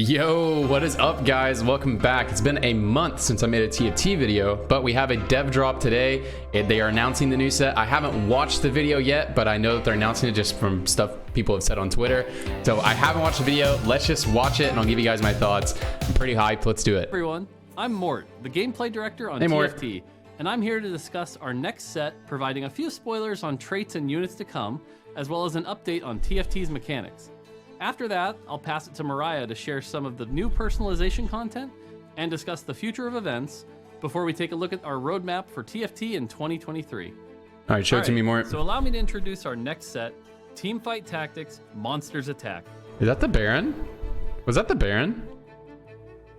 Yo, what is up guys? Welcome back. It's been a month since I made a TFT video, but we have a dev drop today. They are announcing the new set. I haven't watched the video yet, but I know that they're announcing it just from stuff people have said on Twitter. So I haven't watched the video. Let's just watch it and I'll give you guys my thoughts. I'm pretty hyped. Let's do it. Everyone, I'm Mort, the gameplay director on TFT, and I'm here to discuss our next set, providing a few spoilers on traits and units to come, as well as an update on TFT's mechanics. After that, I'll pass it to Mariah to share some of the new personalization content and discuss the future of events before we take a look at our roadmap for TFT in 2023. All right, show it to me more. So allow me to introduce our next set, Teamfight Tactics, Monsters Attack. Is that the Baron? Was that the Baron?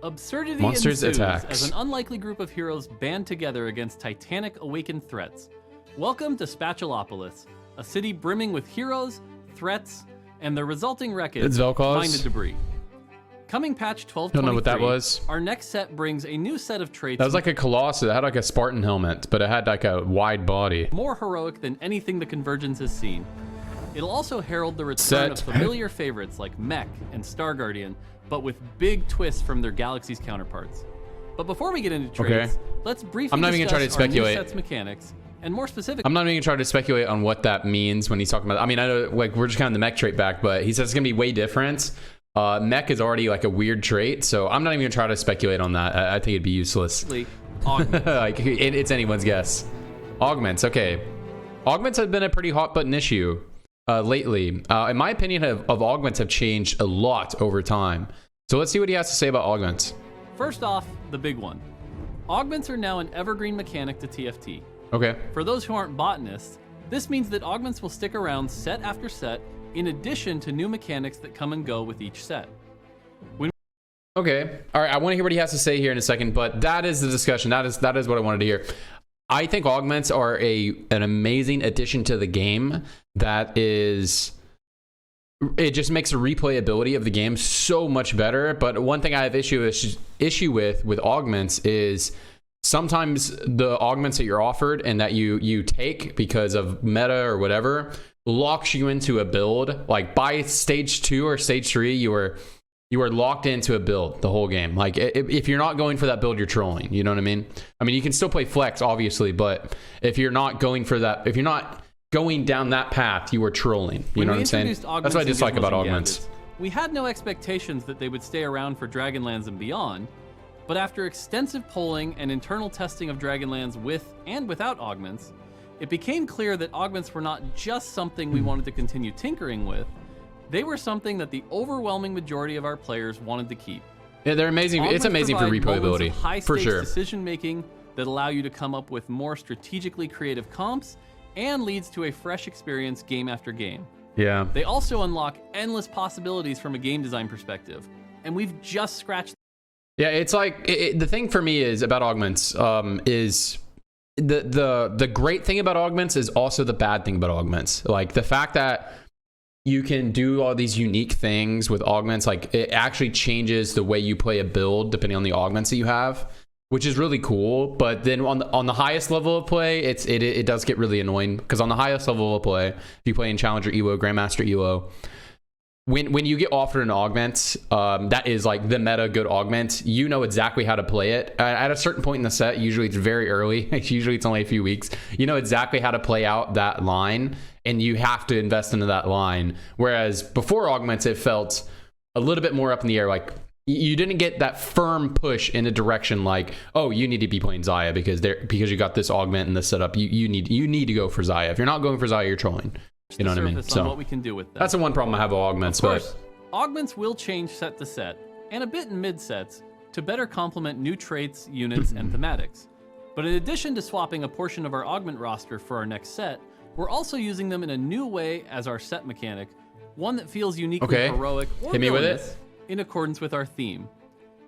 Absurdity Monsters ensues Attacks. as an unlikely group of heroes band together against titanic awakened threats. Welcome to Spatulopolis, a city brimming with heroes, threats, and the resulting wreckage of minded debris. Coming patch 12.23, Don't know what that was. Our next set brings a new set of traits. That was like a Colossus. It had like a Spartan helmet, but it had like a wide body. More heroic than anything the Convergence has seen. It'll also herald the return of familiar favorites like Mech and Star Guardian, but with big twists from their galaxy's counterparts. But before we get into traits, let's briefly discuss our new set's mechanics. And more specifically, I'm not even gonna try to speculate on what that means when he's talking about. I mean, I know like we're just kind of the mech trait back, but he says it's gonna be way different. Mech is already like a weird trait, so I'm not even gonna try to speculate on that. I think it'd be useless. Augments. Like it's anyone's guess. Augments, okay. Augments have been a pretty hot button issue lately. In my opinion, of augments have changed a lot over time. So let's see what he has to say about augments. First off, the big one. Augments are now an evergreen mechanic to TFT. Okay. For those who aren't botanists, this means that augments will stick around set after set, in addition to new mechanics that come and go with each set. Okay. All right. I want to hear what he has to say here in a second, but that is the discussion. That is what I wanted to hear. I think augments are an amazing addition to the game. It just makes the replayability of the game so much better. But one thing I have issue with augments is sometimes the augments that you're offered and that you take because of meta or whatever locks you into a build. Like by stage 2 or stage 3, you are locked into a build the whole game. Like if you're not going for that build, you're trolling. You know what I mean? I mean, you can still play flex, obviously, but if you're not going for that, if you're not going down that path, you are trolling. You know what I'm saying? That's what I dislike about augments. We had no expectations that they would stay around for Dragonlands and beyond. But after extensive polling and internal testing of Dragonlands with and without augments, it became clear that augments were not just something we wanted to continue tinkering with, they were something that the overwhelming majority of our players wanted to keep. Yeah, they're amazing. It's amazing for replayability, for sure. Decision making that allow you to come up with more strategically creative comps and leads to a fresh experience game after game. Yeah. They also unlock endless possibilities from a game design perspective, and we've just scratched. Yeah, it's like the thing for me is about augments is the great thing about augments is also the bad thing about augments. Like the fact that you can do all these unique things with augments, like it actually changes the way you play a build depending on the augments that you have, which is really cool. But then on the highest level of play, it does get really annoying because on the highest level of play, if you play in Challenger Elo, Grandmaster Elo, when you get offered an augment that is like the meta good augment, you know exactly how to play it at a certain point in the set. Usually it's very early. Usually it's only a few weeks. You know exactly how to play out that line, and you have to invest into that line. Whereas before augments, it felt a little bit more up in the air. Like you didn't get that firm push in a direction like, oh, you need to be playing Xayah because you got this augment and this setup. You need to go for Xayah. If you're not going for Xayah, you're trolling. You know what I mean? So what we can do with them. That's the one problem I have with augments. Of course, augments will change set to set and a bit in mid sets to better complement new traits, units, and thematics. But in addition to swapping a portion of our augment roster for our next set, we're also using them in a new way as our set mechanic, one that feels uniquely heroic or villainous in accordance with our theme.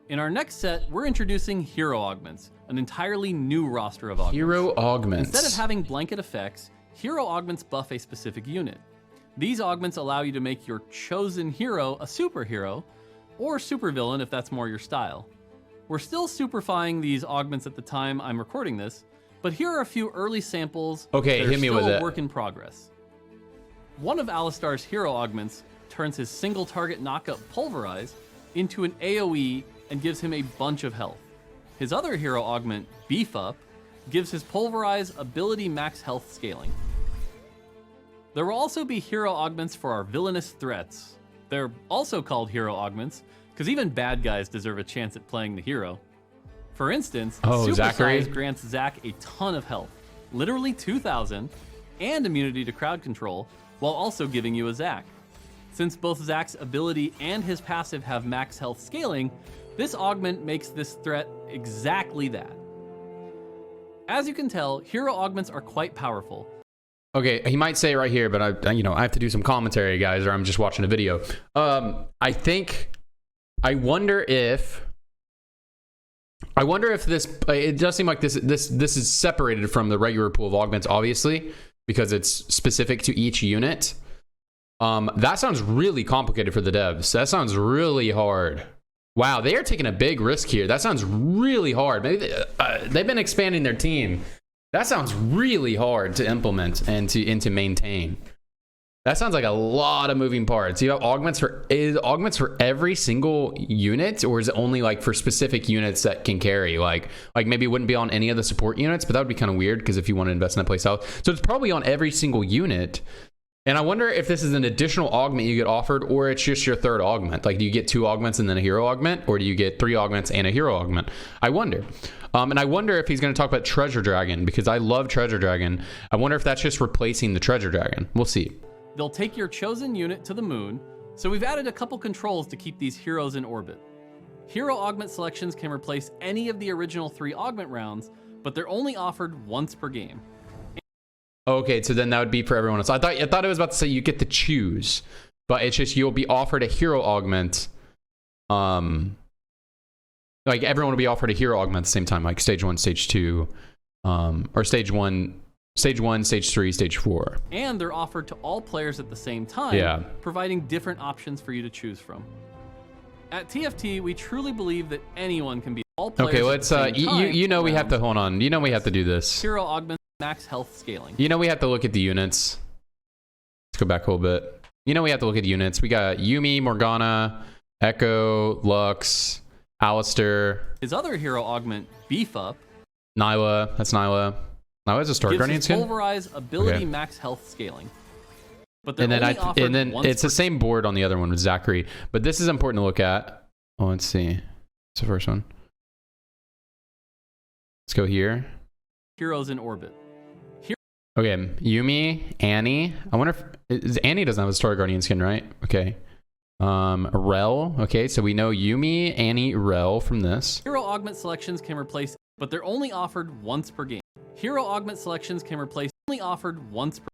In our next set, we're introducing hero augments, an entirely new roster of augments. Hero augments. Instead of having blanket effects, hero augments buff a specific unit. These augments allow you to make your chosen hero a superhero, or supervillain if that's more your style. We're still superfying these augments at the time I'm recording this, but here are a few early samples that are still a work in progress. One of Alistar's hero augments turns his single target knockup Pulverize into an AoE and gives him a bunch of health. His other hero augment, Beef Up, gives his Pulverize ability max health scaling. There will also be hero augments for our villainous threats. They're also called hero augments because even bad guys deserve a chance at playing the hero. For instance, Super Zachary Size grants Zach a ton of health, literally 2,000, and immunity to crowd control, while also giving you a Zach. Since both Zach's ability and his passive have max health scaling, this augment makes this threat exactly that. As you can tell, hero augments are quite powerful. Okay, he might say it right here, but I have to do some commentary, guys, or I'm just watching a video. I wonder if this. It does seem like this is separated from the regular pool of augments, obviously, because it's specific to each unit. That sounds really complicated for the devs. That sounds really hard. Wow, they are taking a big risk here. That sounds really hard. Maybe they've been expanding their team. That sounds really hard to implement and to maintain. That sounds like a lot of moving parts. You have augments for every single unit, or is it only like for specific units that can carry? Like maybe it wouldn't be on any of the support units, but that would be kind of weird because if you want to invest in that play style. So it's probably on every single unit. And I wonder if this is an additional augment you get offered, or it's just your third augment. Like, do you get 2 augments and then a hero augment, or do you get 3 augments and a hero augment? I wonder. And I wonder if he's going to talk about Treasure Dragon, because I love Treasure Dragon. I wonder if that's just replacing the Treasure Dragon. We'll see. They'll take your chosen unit to the moon, so we've added a couple controls to keep these heroes in orbit. Hero augment selections can replace any of the original 3 augment rounds, but they're only offered once per game. Okay, so then that would be for everyone else. I thought it was about to say you get to choose, but it's just you'll be offered a hero augment. Like everyone will be offered a hero augment at the same time, like stage 1, stage 2, or stage 1, stage 3, stage 4. And they're offered to all players at the same time, providing different options for you to choose from. At TFT, we truly believe that anyone can be all players. Okay, let's we have to hold on. We have to do this. Hero augment max health scaling. We have to look at the units. Let's go back a little bit. We have to look at the units. We got Yuumi, Morgana, Echo, Lux, Alistair. His other hero augment, Beef Up. Nyla. That's Nyla. Nyla's a Star Guardian skin. Pulverize ability max health scaling. But and then it's the same board on the other one with Zachary. But this is important to look at. Oh, let's see. It's the first one. Let's go here. Heroes in orbit. Okay, Yuumi, Annie. I wonder if Annie doesn't have a Star Guardian skin, right? Okay. Rel. Okay, so we know Yuumi, Annie, Rel from this. Hero augment selections can replace, but they're only offered once per game. Hero augment selections can replace, only offered once per.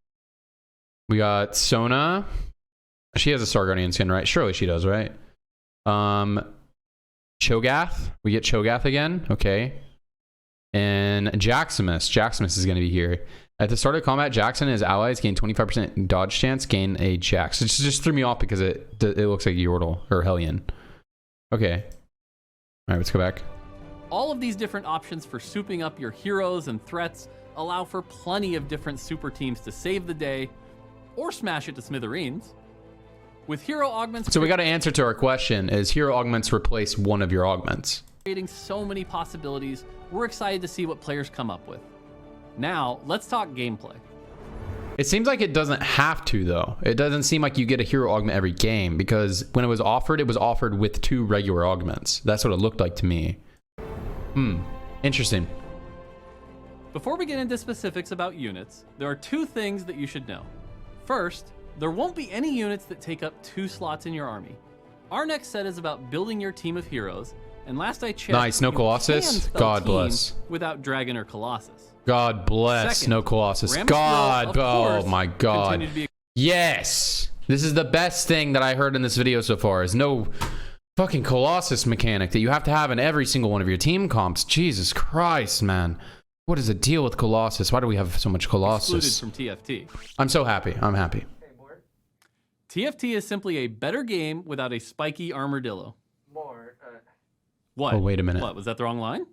We got Sona. She has a Star Guardian skin, right? Surely she does, right? Cho'Gath. We get Cho'Gath again. Okay. And Jaximus. Jaximus is going to be here. At the start of combat, Jackson and his allies gain 25% dodge chance, gain a Jax. It just threw me off because it looks like Yordle or Hellion. Okay. All right, let's go back. All of these different options for souping up your heroes and threats allow for plenty of different super teams to save the day or smash it to smithereens. With hero augments... So we got an answer to our question. Is hero augments replace one of your augments? Creating so many possibilities, we're excited to see what players come up with. Now, let's talk gameplay. It seems like it doesn't have to, though. It doesn't seem like you get a hero augment every game, because when it was offered with 2 regular augments. That's what it looked like to me. Interesting. Before we get into specifics about units, there are 2 things that you should know. First, there won't be any units that take up 2 slots in your army. Our next set is about building your team of heroes, and last I checked, nice, no Colossus. God bless. Without Dragon or Colossus. God bless. Second, no Colossus. God. Oh my God. Yes. This is the best thing that I heard in this video so far, is no fucking Colossus mechanic that you have to have in every single one of your team comps. Jesus Christ, man. What is the deal with Colossus? Why do we have so much Colossus? Excluded from TFT. I'm so happy. I'm happy. TFT is simply a better game without a spiky armadillo. What? Oh, wait a minute. What? Was that the wrong line?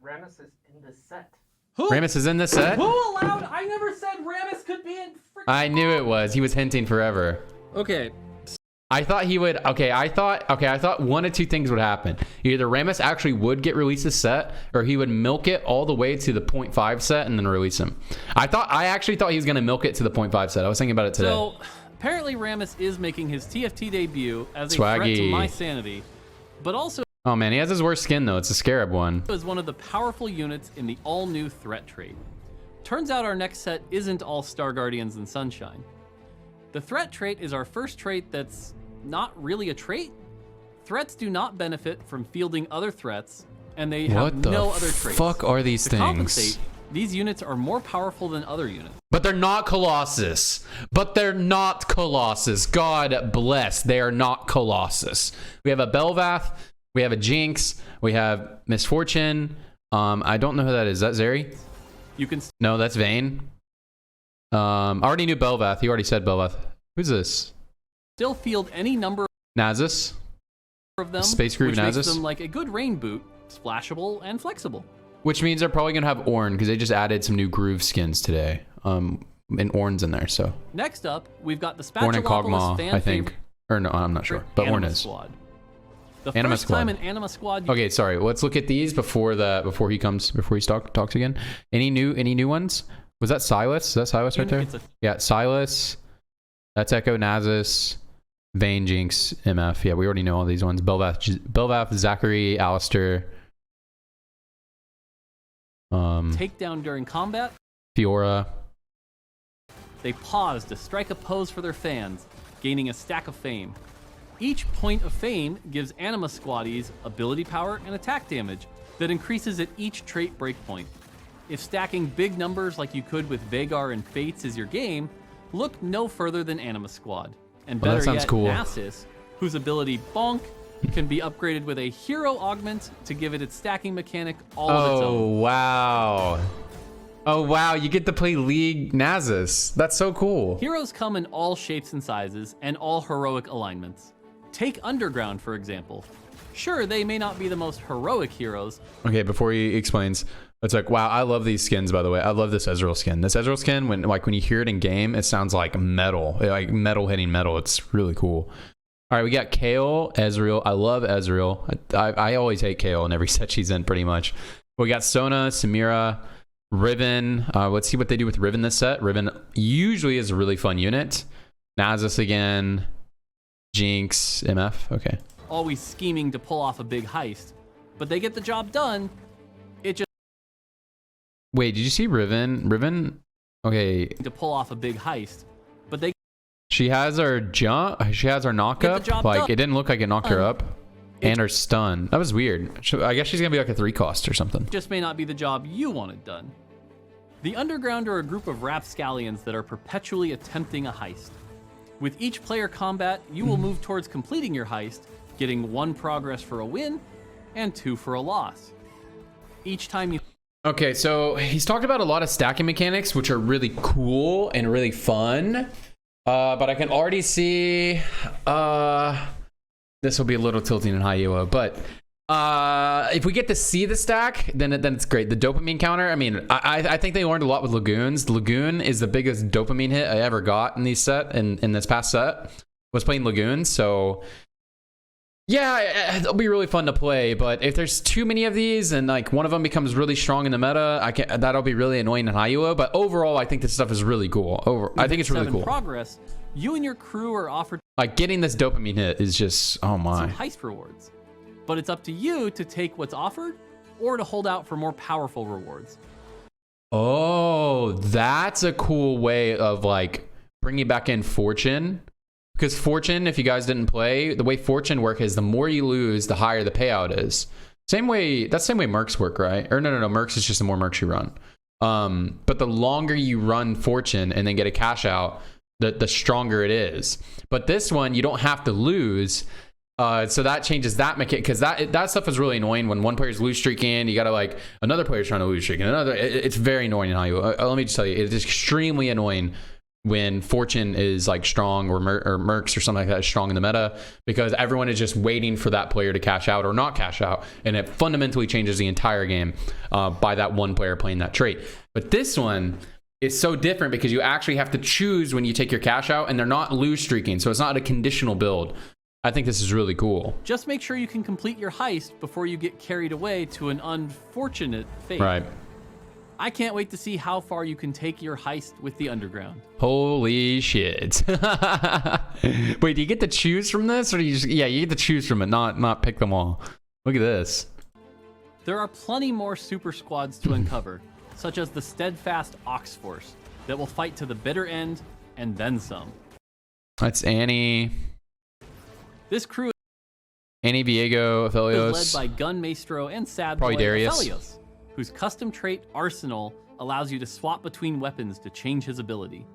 Ramus is in the set. Who? Ramus is in the set? Who allowed? I never said Ramus could be in. I knew it was. He was hinting forever. Okay. I thought he would. I thought one of two things would happen. Either Rammus actually would get released a set, or he would milk it all the way to the 0.5 set and then release him. I actually thought he was going to milk it to the 0.5 set. I was thinking about it today. So apparently Rammus is making his TFT debut as a threat to my sanity, but also Oh man, he has his worst skin though. It's a Scarab one. is one of the powerful units in the all-new threat trait. Turns out our next set isn't all Star Guardians and Sunshine. The threat trait is our first trait that's not really a trait. Threats do not benefit from fielding other threats, and they have no other traits. What the fuck are these To things? compensate, these units are more powerful than other units. But they're not Colossus. God bless. They are not Colossus. We have a Belvath. We have a Jinx. We have Misfortune. I don't know who that is. Is that Zeri? You can No, that's Vayne. I already knew Belvath. You already said Belvath. Who's this? still field any number Nasus. of them, Space Groove which makes Nasus? them like a good rain boot, splashable and flexible. Which means they're probably going to have Ornn because they just added some new Groove skins today. And Ornn's in there, so. Next up, we've got the Ornn and Spatulopolis Kog'Maw, fan I think. favorite Or no, I'm not sure. But Anima Ornn is. Squad. The Anima first Squad. time in Anima Squad, you Okay, sorry. Let's look at these before he talks again. Any new ones? Was that Silas? Is that Silas right there? it's a Yeah, Silas. That's Echo, Nasus, Vayne, Jinx, MF. Yeah, we already know all these ones. Belvath, Zachary, Alistair, takedown during combat. Fiora. They pause to strike a pose for their fans, gaining a stack of fame. Each point of fame gives Anima Squaddies ability power and attack damage that increases at each trait breakpoint. If stacking big numbers like you could with Vagar and Fates is your game, look no further than Anima Squad. And Well, that better sounds yet, cool. Nasus, whose ability Bonk can be upgraded with a hero augment to give it its stacking mechanic all of its own. Wow. Oh wow, you get to play League Nasus. That's so cool. Heroes come in all shapes and sizes and all heroic alignments. Take Underground, for example. Sure, they may not be the most heroic heroes. Okay, before he explains, it's like, wow, I love these skins, by the way. I love this Ezreal skin. This Ezreal skin, when you hear it in game, it sounds like metal. Like metal hitting metal. It's really cool. All right, we got Kayle, Ezreal. I love Ezreal. I always hate Kayle in every set she's in, pretty much. We got Sona, Samira, Riven. Let's see what they do with Riven this set. Riven usually is a really fun unit. Nasus again. Jinx, MF. Okay. Always scheming to pull off a big heist. But they get the job done. It just Wait, did you see Riven? Riven? Okay. to pull off a big heist. But they She has her jump. She has her knock Get the up. job Like, done. it didn't look like it knocked her up. And her stun. That was weird. I guess she's going to be like a 3 cost or something. just may not be the job you wanted done. The Underground are a group of rapscallions that are perpetually attempting a heist. With each player combat, you will move towards completing your heist, getting 1 progress for a win and 2 for a loss. Each time you Okay, so he's talked about a lot of stacking mechanics, which are really cool and really fun. But I can already see this will be a little tilting in high elo, but if we get to see the stack, then it's great. The dopamine counter, I mean, I think they learned a lot with Lagoons. Lagoon is the biggest dopamine hit I ever got in this past set, was playing Lagoon. So yeah, it'll be really fun to play, but if there's too many of these and like one of them becomes really strong in the meta, that'll be really annoying in high elo. But overall, I think this stuff is really cool. I think it's really 7 cool. progress, you and your crew are offered Like getting this dopamine hit is just, oh some my. heist rewards. But it's up to you to take what's offered or to hold out for more powerful rewards. Oh, that's a cool way of like bringing back in Fortune. Because Fortune, if you guys didn't play, the way Fortune work is the more you lose, the higher the payout is. That's the same way Mercs work, right? Or no, Mercs is just the more Mercs you run. But the longer you run Fortune and then get a cash out, the stronger it is. But this one, you don't have to lose. So that changes that mechanic, because that stuff is really annoying when one player's lose streaking. You gotta like another player's trying to lose streak, and it's very annoying in how you. Let me just tell you, it is extremely annoying when Fortune is like strong or Mercs or something like that is strong in the meta, because everyone is just waiting for that player to cash out or not cash out, and it fundamentally changes the entire game by that one player playing that trait. But this one, is so different because you actually have to choose when you take your cash out, and they're not lose streaking, so it's not a conditional build. I think this is really cool. Just make sure you can complete your heist before you get carried away to an unfortunate fate. Right. I can't wait to see how far you can take your heist with the underground. Holy shit. Wait, do you get to choose from this, or do you just, yeah, you get to choose from it, not pick them all. Look at this. There are plenty more super squads to uncover, such as the Steadfast Ox Force, that will fight to the bitter end and then some. That's Annie. This crew Annie Viego, Aphelios. is led by Gun Maestro and Sad Probably Boy Darius. Aphelios, whose custom trait Arsenal allows you to swap between weapons to change his ability.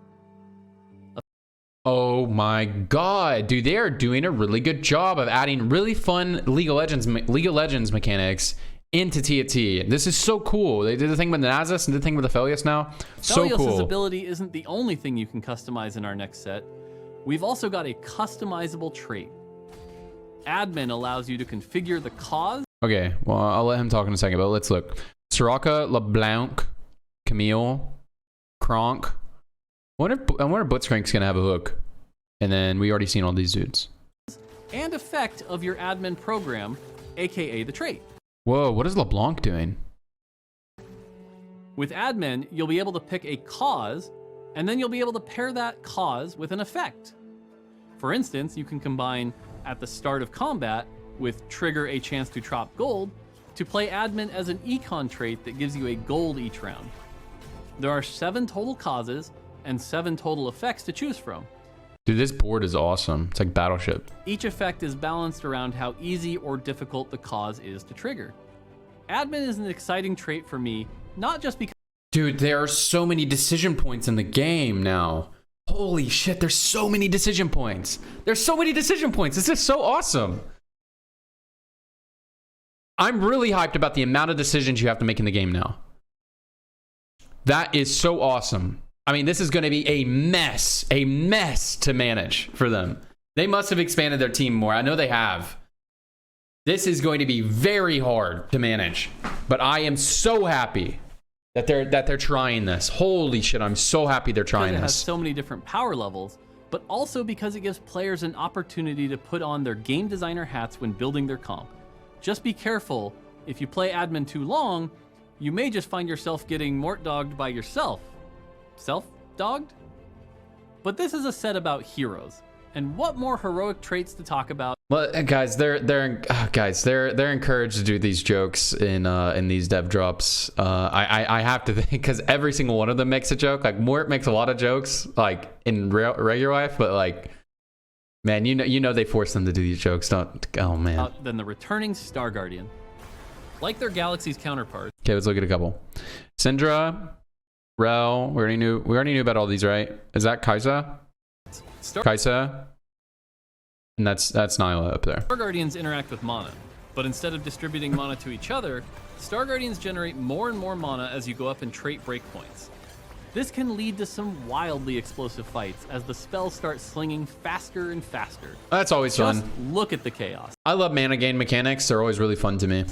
Oh my god, dude, they are doing a really good job of adding really fun League of Legends mechanics into TFT. This is so cool. They did the thing with Nasus and did the thing with Aphelios now. So Aphelios' cool. ability isn't the only thing you can customize in our next set. We've also got a customizable trait. Admin allows you to configure the cause. Okay, well, I'll let him talk in a second, but let's look. Soraka, LeBlanc, Camille, Kronk. I wonder if Blitzcrank's gonna have a hook. And then we already seen all these dudes. And effect of your admin program, aka the trait. Whoa, what is LeBlanc doing? With admin, you'll be able to pick a cause, and then you'll be able to pair that cause with an effect. For instance, you can combine at the start of combat with trigger a chance to drop gold to play admin as an econ trait that gives you a gold each round. There are 7 total causes and 7 total effects to choose from. Dude, this board is awesome. It's like Battleship. Each effect is balanced around how easy or difficult the cause is to trigger. Admin is an exciting trait for me, not just because Dude, there are so many decision points in the game now. Holy shit, there's so many decision points. There's so many decision points. This is so awesome. I'm really hyped about the amount of decisions you have to make in the game now. That is so awesome. I mean, this is going to be a mess to manage for them. They must have expanded their team more. I know they have. This is going to be very hard to manage, but I am so happy that they're trying this. Holy shit, I'm so happy they're trying it this. has so many different power levels, but also because it gives players an opportunity to put on their game designer hats when building their comp. Just be careful, if you play admin too long, you may just find yourself getting mort-dogged by yourself. Self-dogged? But this is a set about heroes, and what more heroic traits to talk about? Well, guys, they're encouraged to do these jokes in these dev drops. I have to think, because every single one of them makes a joke. Like Mort makes a lot of jokes, like in regular life, but like, man, you know they force them to do these jokes. Don't. Oh man. Than the returning Star Guardian, like their galaxy's counterparts. Okay, let's look at a couple. Syndra, Rel. We already knew about all these, right? Is that Kaisa? Kaisa. And that's Nyla up there. Star Guardians interact with mana, but instead of distributing mana to each other, Star Guardians generate more and more mana as you go up in trait breakpoints. This can lead to some wildly explosive fights as the spells start slinging faster and faster. That's always Just fun. look at the chaos. I love mana gain mechanics. They're always really fun to me.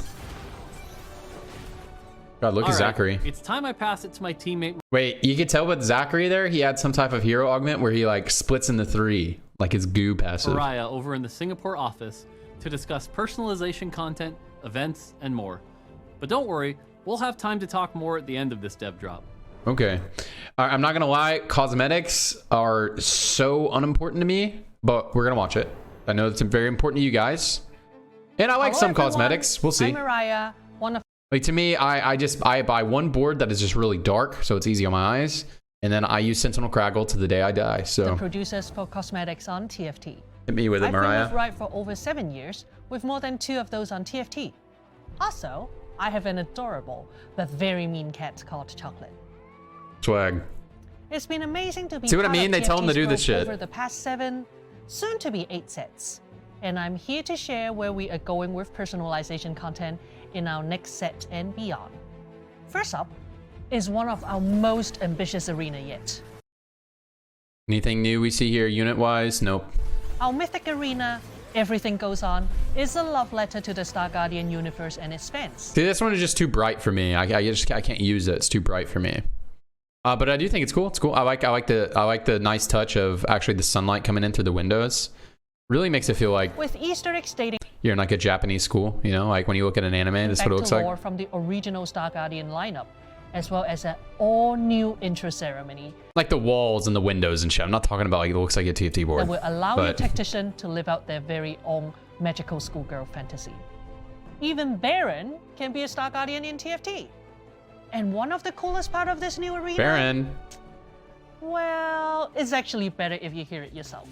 God, look at All right, Zachary. it's time I pass it to my teammate. Wait, you can tell with Zachary there, he had some type of hero augment where he like splits into 3, like his goo passive. Mariah over in the Singapore office to discuss personalization content, events, and more. But don't worry, we'll have time to talk more at the end of this dev drop. Okay. I'm not gonna lie, cosmetics are so unimportant to me, but we're gonna watch it. I know it's very important to you guys. And I like Hello, some everyone. cosmetics. We'll see. I'm Mariah, one of Like to me, I buy one board that is just really dark, so it's easy on my eyes. And then I use Sentinel Craggle to the day I die. the So producers for cosmetics on TFT. hit me with it, I've been Mariah. with Riot for over 7 years, with more than 2 of those on TFT. Also, I have an adorable but very mean cat called Chocolate. Swag. It's been amazing to be See what I part mean? of They tell 'em to TFT's do this growth shit. over the past 7, soon to be 8 sets. And I'm here to share where we are going with personalization content in our next set and beyond. First up is one of our most ambitious arena yet. Anything new we see here unit-wise? Nope. Our mythic arena, Everything Goes On, is a love letter to the Star Guardian universe and its fans. See, this one is just too bright for me. I can't use it. It's too bright for me. But I do think it's cool. It's cool. I like the nice touch of actually the sunlight coming in through the windows. Really makes it feel like With Easter eggs stating you're in like a Japanese school, you know, like when you look at an anime, that's what it looks like. lore from the original Star Guardian lineup, as well as an all-new intro ceremony Like the walls and the windows and shit. I'm not talking about like it looks like a TFT board. that will allow your but- tactician to live out their very own magical schoolgirl fantasy. Even Baron can be a Star Guardian in TFT. And one of the coolest part of this new arena, Baron. well, it's actually better if you hear it yourself.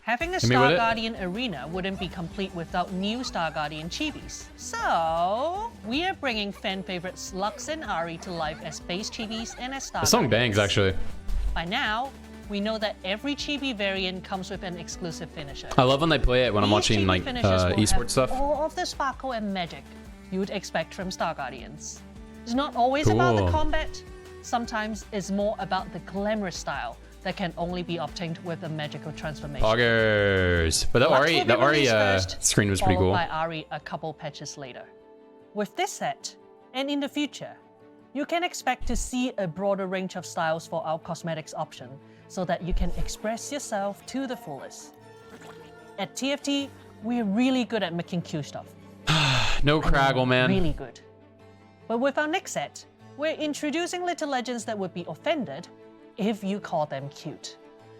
Having a Hit me Star with it. Guardian arena wouldn't be complete without new Star Guardian chibis. So, we are bringing fan favorites Lux and Ari to life as base chibis and as Star The song Guardians. bangs actually. By now, we know that every chibi variant comes with an exclusive finisher. I love when they play it when I'm These watching chibi like finishers will esports have stuff. all of the sparkle and magic you would expect from Star Guardians. It's not always about the Cool. combat. Sometimes it's more about the glamorous style that can only be obtained with a magical transformation. Poggers. But that Lux Ari, will be that Ari released first, screen was pretty followed cool. by Ari a couple patches later. With this set, and in the future, you can expect to see a broader range of styles for our cosmetics option, so that you can express yourself to the fullest. At TFT, we're really good at making cute stuff. No Craggle, man. Really good. But with our next set, we're introducing little legends that would be offended if you call them cute,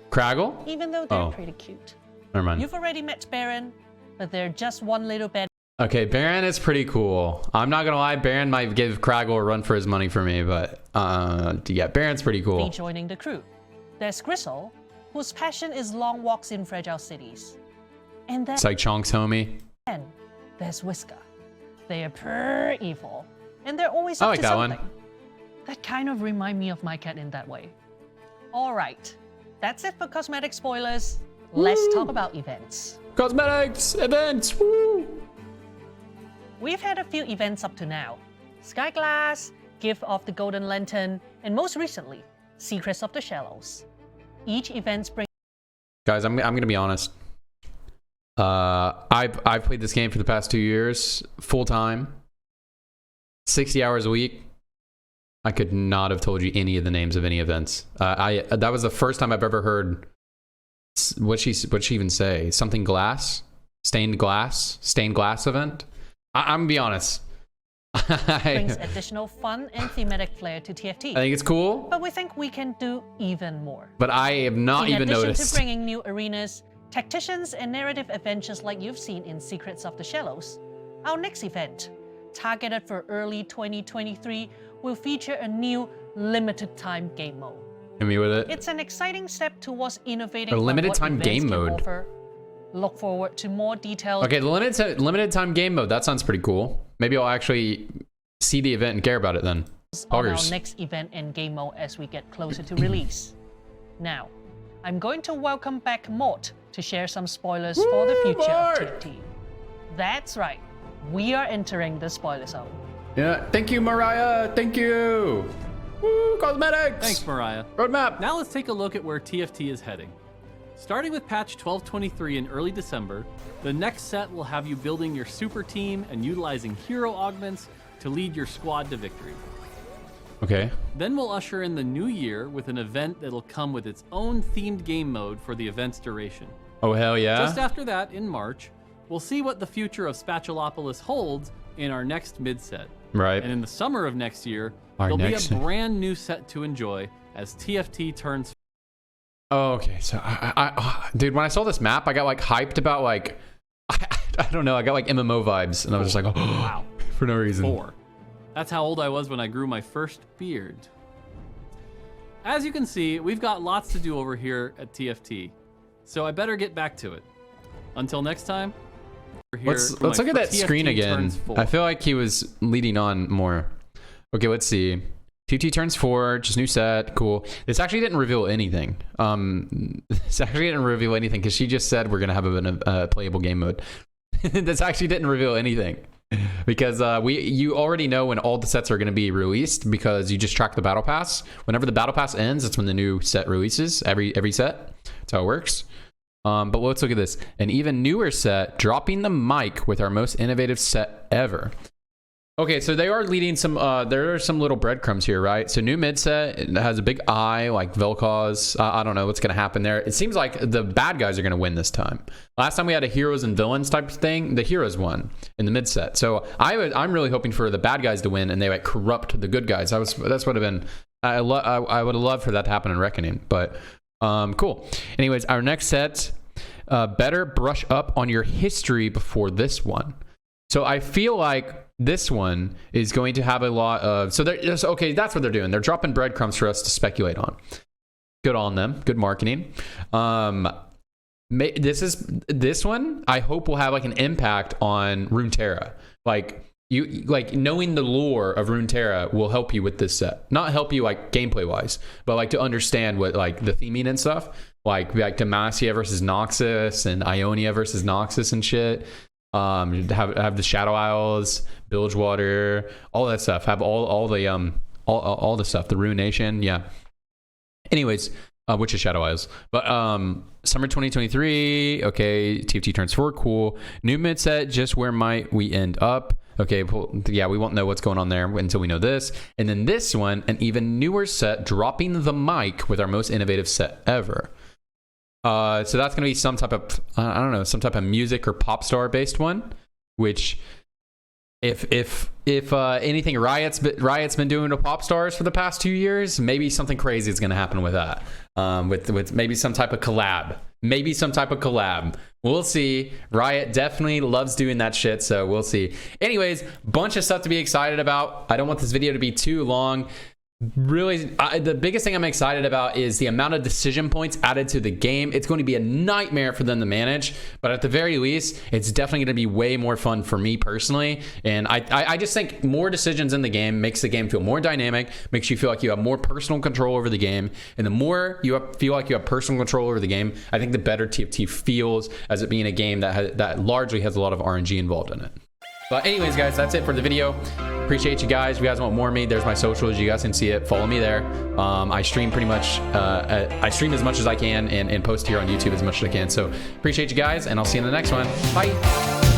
Craggle? even though they're Oh. pretty cute. Never mind. You've already met Baron, but they're just one little bit Okay, Baron is pretty cool. I'm not gonna lie, Baron might give Craggle a run for his money for me, but yeah, Baron's pretty cool. rejoining the crew. There's Gristle, whose passion is long walks in fragile cities. And It's like Chonk's homie. then there's Whisker. They are pure evil, and they're always I up like to that one. something. That kind of remind me of my cat in that way. All right, that's it for cosmetic spoilers. Let's talk about events. Cosmetics, events, woo! We've had a few events up to now. Sky Glass, Gift of the Golden Lantern, and most recently, Secrets of the Shallows. Each event brings Guys, I'm gonna be honest. I've played this game for the past 2 years, full time, 60 hours a week. I could not have told you any of the names of any events. That was the first time I've ever heard what'd she even say? Something glass, stained glass event. I'm gonna be honest. brings I additional fun and thematic flair to TFT. think it's cool, But we think we can do even more. but I have not In even addition noticed. to bringing new arenas, tacticians, and narrative adventures like you've seen in Secrets of the Shallows, our next event, targeted for early 2023, will feature a new limited time game mode. Hit me with it. It's an exciting step towards innovating A on limited what time events game can mode. offer. Look forward to more details Okay, the limited time game mode. That sounds pretty cool. Maybe I'll actually see the event and care about it then. on our Poggers. next event and game mode as we get closer to release. Now, I'm going to welcome back Mort to share some spoilers for the future of Mort! TFT. That's right, we are entering the spoiler zone. Yeah, thank you, Mariah. Thank you. Woo, cosmetics. Thanks, Mariah. Roadmap. Now let's take a look at where TFT is heading. Starting with patch 1223 in early December, the next set will have you building your super team and utilizing hero augments to lead your squad to victory. Okay. Then we'll usher in the new year with an event that'll come with its own themed game mode for the event's duration. Oh hell yeah. Just after that, in March, we'll see what the future of Spatulopolis holds in our next mid-set. Right. And in the summer of next year, Our there'll next- be a brand new set to enjoy as TFT turns. Oh, okay. So dude, when I saw this map, I got like hyped about like I don't know. I got like MMO vibes, and I was just like, oh, Wow. for no reason. 4. That's how old I was when I grew my first beard. As you can see, we've got lots to do over here at TFT, so I better get back to it. Until next time, we're here Let's for look my at that TFT screen again. turns 4. I feel like he was leading on more. Okay, let's see. TFT turns 4, just new set, cool. This actually didn't reveal anything. This actually didn't reveal anything because she just said we're gonna have a playable game mode. This actually didn't reveal anything because you already know when all the sets are gonna be released because you just track the battle pass. Whenever the battle pass ends, that's when the new set releases. Every set. That's how it works. But let's look at this. An even newer set, dropping the mic with our most innovative set ever. Okay, so they are leading some, there are some little breadcrumbs here, right? So new mid set, it has a big eye, like Vel'Koz. I don't know what's going to happen there. It seems like the bad guys are going to win this time. Last time we had a heroes and villains type of thing, the heroes won in the mid set. So I'm really hoping for the bad guys to win and they like corrupt the good guys. That's would have been, I would have loved for that to happen in Reckoning, but cool. Anyways, our next set, better brush up on your history before this one. So I feel like this one is going to have a lot of, so they're just, okay, that's what they're doing. They're dropping breadcrumbs for us to speculate on. Good on them. Good marketing. This one, I hope will have like an impact on Runeterra. Like knowing the lore of Runeterra will help you with this set. Not help you like gameplay wise, but like to understand what like the theming and stuff. Like Demacia versus Noxus and Ionia versus Noxus and shit. Have the Shadow Isles, Bilgewater, all that stuff. Have all the stuff. The Rune Nation, yeah. Anyways, which is Shadow Isles. But summer 2023. Okay, TFT turns 4. Cool. New mid set. Just where might we end up? Okay, well, yeah, we won't know what's going on there until we know this. And then this one, an even newer set, dropping the mic with our most innovative set ever. So that's going to be some type of, I don't know, some type of music or pop star based one, which if anything Riot's been doing to pop stars for the past 2 years, maybe something crazy is going to happen with that. With maybe some type of collab. We'll see. Riot definitely loves doing that shit, so we'll see. Anyways, bunch of stuff to be excited about. I don't want this video to be too long. Really, the biggest thing I'm excited about is the amount of decision points added to the game. It's going to be a nightmare for them to manage, but at the very least, it's definitely going to be way more fun for me personally. And I just think more decisions in the game makes the game feel more dynamic, makes you feel like you have more personal control over the game. And the more you feel like you have personal control over the game, I think the better TFT feels as it being a game that largely has a lot of RNG involved in it. But anyways, guys, that's it for the video. Appreciate you guys. If you guys want more of me, there's my socials. You guys can see it. Follow me there. I stream pretty much, I stream as much as I can and post here on YouTube as much as I can. So appreciate you guys, and I'll see you in the next one. Bye.